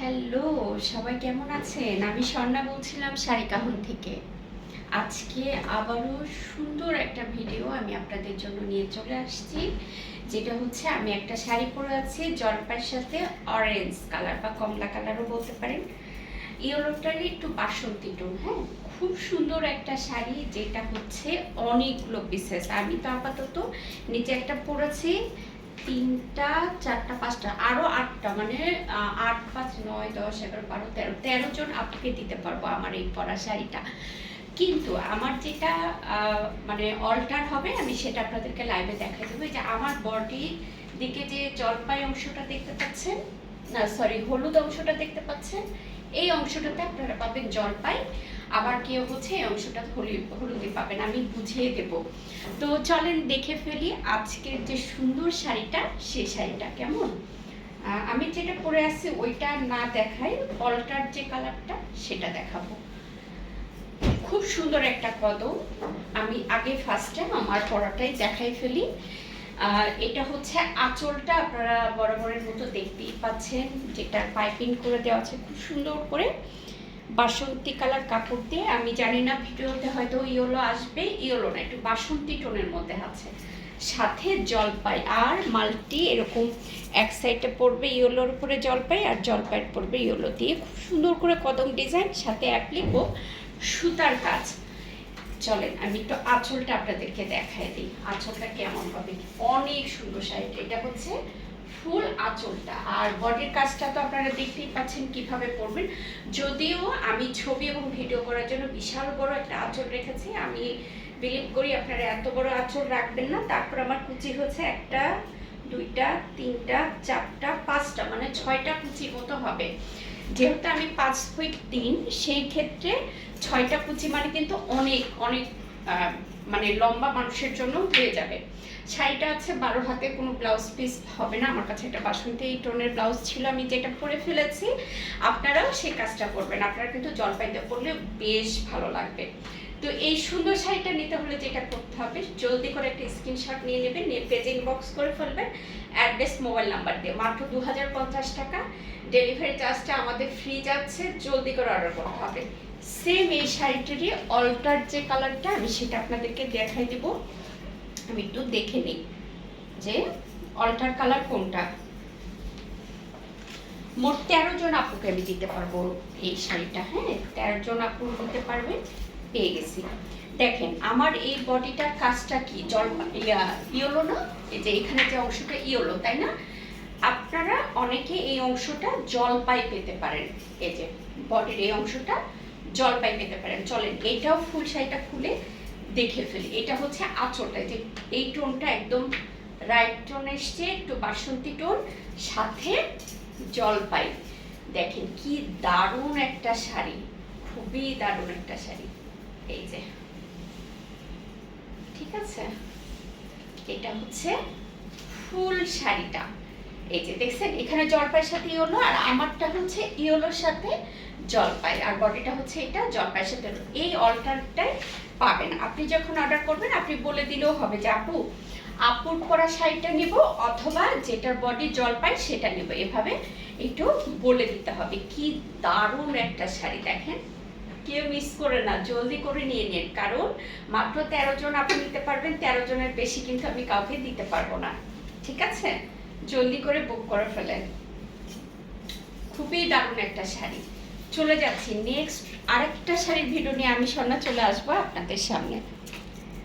Hello, সবাই কেমন আছেন? আমি স্বর্ণা বলছিলাম শাড়িকাহন থেকে। আজকে আবারও সুন্দর একটা ভিডিও আমি আপনাদের জন্য নিয়ে চলে আসছি। যেটা হচ্ছে আমি একটা শাড়ি পরে আছি জলপাইয়ের সাথে অরেঞ্জ কালার বা কমলা কালারও বলতে পারেন। ইয়েলোটারই একটু বাসন্তী টোন, হ্যাঁ? খুব সুন্দর একটা শাড়ি, যেটা হচ্ছে অনেকগুলো পিসেস। আমি তো আপাতত নিচে একটা পরেছি, 3টা 4টা 5টা আরো 8টা, মানে 8 5 9 10 11 12 13 জন আপুকে দিতে পারবো আমার এই পরা শাড়িটা। কিন্তু আমার যেটা মানে অল্টার হবে, আমি সেটা আপনাদেরকে লাইভে দেখাই দেবো। যে আমার বডি দিকে যে জলপাই অংশটা দেখতে পাচ্ছেন, না সরি হলুদ অংশটা দেখতে পাচ্ছেন, এই অংশটাতে আপনারা পাবেন জলপাই। আবার কেউ হচ্ছে এই অংশটা হলুদে পাবেন, আমি বুঝিয়ে দেব। তো চলেন দেখে ফেলি আজকের যে সুন্দর শাড়িটা, সেই শাড়িটা কেমন। আমি যেটা পরে আছি ওইটা না দেখাই, অল্টার যে কালারটা সেটা দেখাবো। খুব সুন্দর একটা কদম। আমি আগে ফার্স্ট টাইম আমার পরাটাই দেখাই ফেলি। এটা হচ্ছে আঁচলটা, আপনারা বরাবরের মতো দেখতেই পাচ্ছেন, যেটা পাইপিং করে দেওয়া আছে খুব সুন্দর করে বাসন্তী কালার কাপড় দিয়ে। আমি জানি না ভিডিওতে হয়তো ইয়েলো আসবে, ইয়েলো না, একটু বাসন্তী টোনের মধ্যে আছে। সাথে জলপাই আর মাল্টি এরকম এক সাইডে পড়বে ইয়েলোর উপরে জলপাই, আর জলপাইয়ের পড়বে ইয়েলো দিয়ে খুব সুন্দর করে কদম ডিজাইন, সাথে অ্যাপ্লিকও সুতার কাজ। চলেন আমি একটু আঁচলটা আপনাদেরকে দেখাই দিই, আঁচলটা কেমন হবে। অনেক সুন্দর শাড়িটা, এটা হচ্ছে ফুল আঁচলটা। আর বডির কাজটা তো আপনারা দেখতেই পাচ্ছেন কিভাবে পরবেন। যদিও আমি ছবি এবং ভিডিও করার জন্য বিশাল বড় একটা আঁচল রেখেছি, আমি বিলিভ করি আপনারা এত বড় আঁচল রাখবেন না। তারপর আমার কুচি হচ্ছে 1টা 2টা 3টা 4টা 5টা, মানে 6টা কুচির মতো হবে। যেহেতু আমি 5 ফিট 3, সেই ক্ষেত্রে 6টা কুচি মানে কিন্তু অনেক অনেক মানে লম্বা মানুষের জন্য হয়ে যাবে। শাড়িটা আছে 12 হাতে, কোনো ব্লাউজ পিস হবে না। আমার কাছে একটা বাসন্তী টোনের ব্লাউজ ছিল, আমি যেটা পরে ফেলেছি। আপনারাও সেই কাজটা করবেন, আপনারা কিন্তু জলপাইতে পরলে বেশ ভালো লাগবে। তো এই সুন্দর শাড়িটা নিতে হলে যেটা করতে হবে, জলদি করে একটা স্ক্রিনশট নিয়ে নেবেন, নিয়ে পেজ ইনবক্স করে ফেলবেন অ্যাড্রেস মোবাইল নাম্বার দিয়ে। মাত্র 2050 টাকা, ডেলিভারি চার্জটা আমাদের ফ্রি যাচ্ছে, জলদি করে অর্ডার করতে হবে। সেম এই শাড়িটারই অল্টার যে কালারটা, আমি সেটা আপনাদেরকে দেখাই দেব। আমি একটু দেখে নিই যে অল্টার কালার কোনটা। মোট 13 জন আপুকে আমি দিতে পারবো এই শাড়িটা, হ্যাঁ 13 জন আপু দিতে পারবেন, পেয়ে গেছি। দেখেন আমার এই বডিটার কাজটা কি, ইয়েলো না, এই যে এখানে যে অংশটা ইয়েলো, তাই না? আপনারা অনেকে এই অংশটা জলপাই পেতে পারেন, এই যে বডির এই অংশটা জলপাই পেতে পারেন। চলেন এটাও ফুল শাড়িটা খুলে দেখে ফেলি। এটা হচ্ছে আঁচলটা, যে এই টোনটা একদম রাইট টোন এসছে, একটু বাসন্তী টোন, সাথে জলপাই। দেখেন কি দারুণ একটা শাড়ি, খুবই দারুণ একটা শাড়ি। এই যে ঠিক আছে, এটা হচ্ছে ফুল শাড়িটা। এই যে দেখছেন এখানে জলপাইয়ের সাথে ইয়েলো, আর আমারটা হচ্ছে ইয়েলোর সাথে জলপাই, আর বডিটা হচ্ছে এটা জলপাইয়ের সাথে। এই অল্টারটাই পাবেন। আপনি যখন অর্ডার করবেন আপনি বলে দিলেও হবে যে আপু আপুর পরা শাড়িটা নিব, অথবা যেটার বডি জলপাই সেটা নেব, এভাবে একটু বলে দিতে হবে। কি দারুণ একটা শাড়ি, দেখেন কেউ মিস করে না, জলদি করে নিয়ে নিন, কারণ মাত্র 13 জন আপনি নিতে পারবেন, 13 জনের বেশি কিন্তু আমি কাউকে দিতে পারবো না। ঠিক আছে, জলদি করে বুক করে ফেলেন। খুবই দারুণ একটা শাড়ি। চলে যাচ্ছি নেক্সট আরেকটা শাড়ির ভিডিও নিয়ে, আমি স্বর্ণা চলে আসবো আপনাদের সামনে।